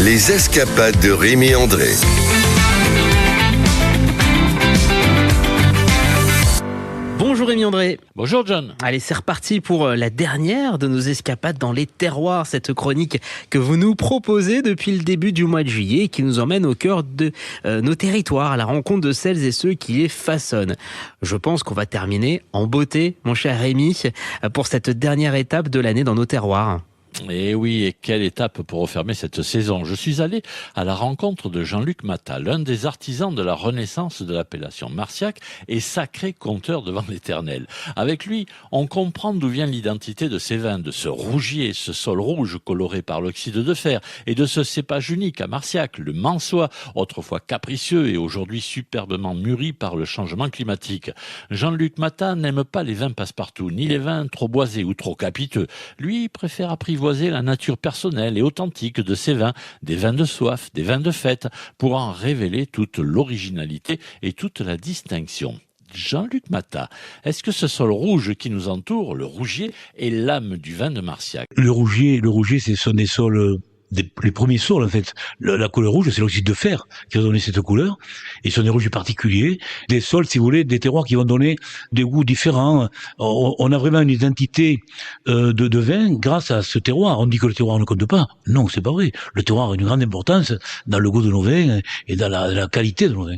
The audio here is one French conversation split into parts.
Les escapades de Rémi André. Bonjour Rémi André. Bonjour John. Allez, c'est reparti pour la dernière de nos escapades dans les terroirs, cette chronique que vous nous proposez depuis le début du mois de juillet et qui nous emmène au cœur de nos territoires, à la rencontre de celles et ceux qui les façonnent. Je pense qu'on va terminer en beauté, mon cher Rémi, pour cette dernière étape de l'année dans nos terroirs. Et oui, et quelle étape pour refermer cette saison. Je suis allé à la rencontre de Jean-Luc Matta, l'un des artisans de la renaissance de l'appellation Marciac et sacré conteur devant l'Éternel. Avec lui, on comprend d'où vient l'identité de ces vins, de ce rougier, ce sol rouge coloré par l'oxyde de fer, et de ce cépage unique à Marciac, le Mansois, autrefois capricieux et aujourd'hui superbement mûri par le changement climatique. Jean-Luc Matta n'aime pas les vins passe-partout, ni les vins trop boisés ou trop capiteux. Lui préfère apprivoiser la nature personnelle et authentique de ces vins, des vins de soif, des vins de fête, pour en révéler toute l'originalité et toute la distinction. Jean-Luc Matta, est-ce que ce sol rouge qui nous entoure, le rougier, est l'âme du vin de Marciac? Le rougier, ce sont des sols, les premiers sols en fait. La couleur rouge, c'est l'oxyde de fer qui va donner cette couleur. Et ce sont des rouges particuliers, des sols, si vous voulez, des terroirs qui vont donner des goûts différents. On a vraiment une identité de vin grâce à ce terroir. On dit que le terroir ne compte pas. Non, c'est pas vrai. Le terroir a une grande importance dans le goût de nos vins et dans la qualité de nos vins.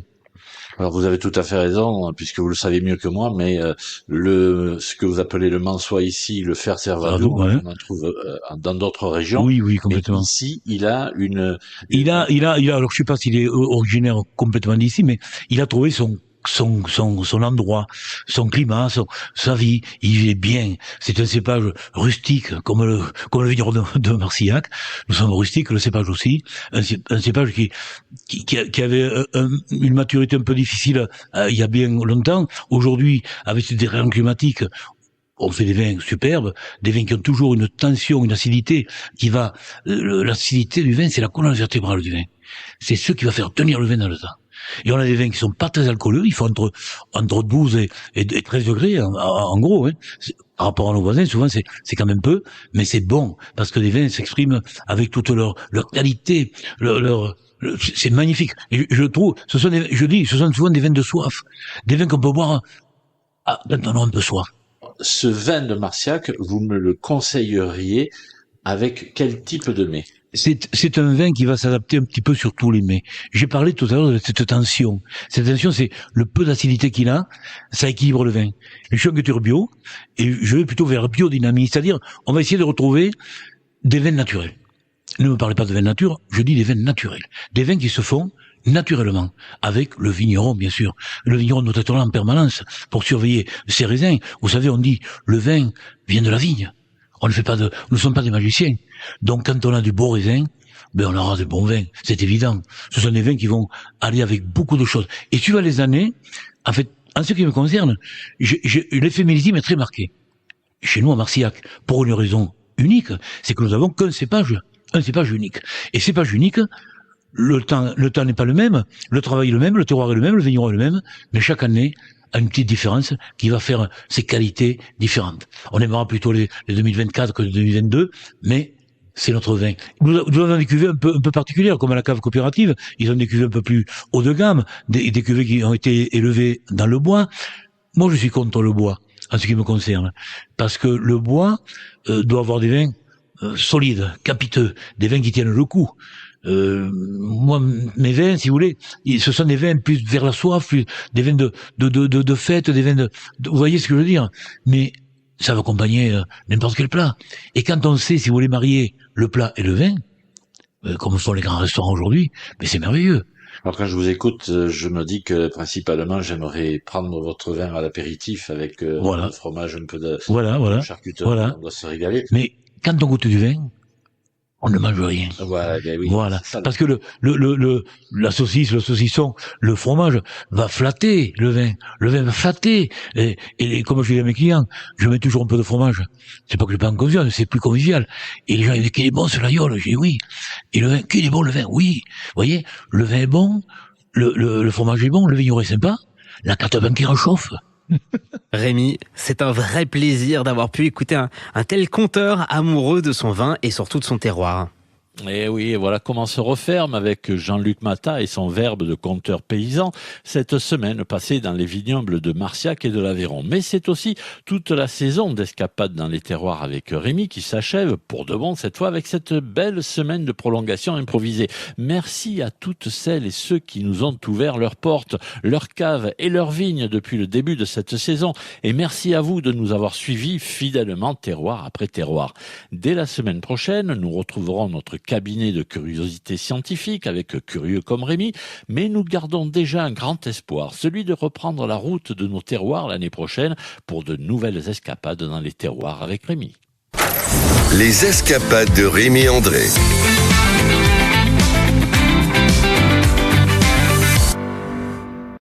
Alors vous avez tout à fait raison, puisque vous le savez mieux que moi, mais ce que vous appelez le Mansois ici, le fer Cervado, on en trouve dans d'autres régions. Oui, complètement. Mais ici, il a alors je sais pas s'il est originaire complètement d'ici, mais il a trouvé son endroit, son climat, sa vie, il est bien. C'est un cépage rustique, comme le vigneron de Marciac. Nous sommes rustiques, le cépage aussi. Un cépage qui avait une maturité un peu difficile il y a bien longtemps. Aujourd'hui, avec ces dérèglements climatiques, on fait des vins superbes, des vins qui ont toujours une tension, une acidité qui va, l'acidité du vin, c'est la colonne vertébrale du vin. C'est ce qui va faire tenir le vin dans le temps. Et on a des vins qui sont pas très alcooleux, ils font entre 12 et 13 degrés, en gros, hein. Par rapport à nos voisins, souvent c'est quand même peu, mais c'est bon, parce que les vins s'expriment avec toute leur qualité, c'est magnifique. Et je trouve, ce sont souvent des vins de soif, des vins qu'on peut boire quand on a un peu soif. Ce vin de Marciac, vous me le conseilleriez avec quel type de mets? C'est un vin qui va s'adapter un petit peu sur tous les mets. J'ai parlé tout à l'heure de cette tension. Cette tension, c'est le peu d'acidité qu'il a, ça équilibre le vin. Je suis en culture bio, et je vais plutôt vers biodynamie, c'est-à-dire, on va essayer de retrouver des vins naturels. Ne me parlez pas de vins nature, je dis des vins naturels. Des vins qui se font naturellement, avec le vigneron, bien sûr. Le vigneron doit être là en permanence pour surveiller ses raisins. Vous savez, on dit, le vin vient de la vigne. Nous ne sommes pas des magiciens. Donc, quand on a du beau raisin, on aura de bons vins. C'est évident. Ce sont des vins qui vont aller avec beaucoup de choses. Et suivant les années, en fait, en ce qui me concerne, l'effet millésime est très marqué. Chez nous, à Marciac, pour une raison unique, c'est que nous avons un cépage unique. Et cépage unique, le temps n'est pas le même, le travail est le même, le terroir est le même, le vigneron est le même, mais chaque année a une petite différence qui va faire ses qualités différentes. On aimera plutôt les 2024 que les 2022, mais c'est notre vin. Nous avons des cuvées un peu particulières, comme à la cave coopérative. Ils ont des cuvées un peu plus haut de gamme, des cuvées qui ont été élevées dans le bois. Moi, je suis contre le bois, en ce qui me concerne, parce que le bois doit avoir des vins solides, capiteux, des vins qui tiennent le coup. Moi, mes vins, si vous voulez, ce sont des vins plus vers la soif, plus des vins de fête, des vins vous voyez ce que je veux dire? Mais ça va accompagner n'importe quel plat. Et quand on sait, si vous voulez marier le plat et le vin, comme font les grands restaurants aujourd'hui, mais c'est merveilleux. Alors quand je vous écoute, je me dis que principalement j'aimerais prendre votre vin à l'apéritif avec du fromage, un peu de charcuterie, on doit se régaler. Mais quand on goûte du vin, on ne mange rien. Voilà. Parce que la saucisse, le saucisson, le fromage va flatter le vin. Le vin va flatter. Et comme je dis à mes clients, je mets toujours un peu de fromage. C'est pas que je pas en convivial, c'est plus convivial. Et les gens, ils disent qu'il est bon ce l'aïeul. Je dis oui. Et le vin, qu'il est bon le vin? Oui. Vous voyez, le vin est bon, le fromage est bon, le vigneron est sympa, la carte bancaire chauffe. Rémi, c'est un vrai plaisir d'avoir pu écouter un tel conteur amoureux de son vin et surtout de son terroir. Et oui, et voilà comment se referme avec Jean-Luc Matat et son verbe de conteur paysan cette semaine passée dans les vignobles de Marciac et de l'Aveyron. Mais c'est aussi toute la saison d'escapade dans les terroirs avec Rémi qui s'achève pour de bon cette fois avec cette belle semaine de prolongation improvisée. Merci à toutes celles et ceux qui nous ont ouvert leurs portes, leurs caves et leurs vignes depuis le début de cette saison. Et merci à vous de nous avoir suivis fidèlement terroir après terroir. Dès la semaine prochaine, nous retrouverons notre cabinet de curiosité scientifique avec Curieux comme Rémi, mais nous gardons déjà un grand espoir, celui de reprendre la route de nos terroirs l'année prochaine pour de nouvelles escapades dans les terroirs avec Rémi. Les escapades de Rémi André.